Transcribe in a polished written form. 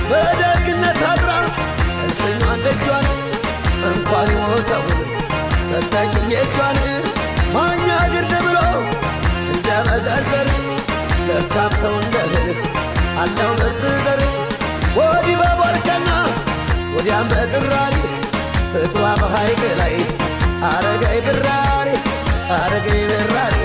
በደግነት አድራ እልፍኟን ደጇን እንኳን ሞሰውን ሰጠችኝ እጇን ማኛ ግርድ ብሎ እንደ መዘርዘር ለካም ሰው እንደህል አለው ምርጥ ዘር ወዲህ በቦርከና ወዲያም በጽራሪ ፍቅሯ በሐይቅ ላይ አረገኝ ብራሪ አረገኝ ብራሪ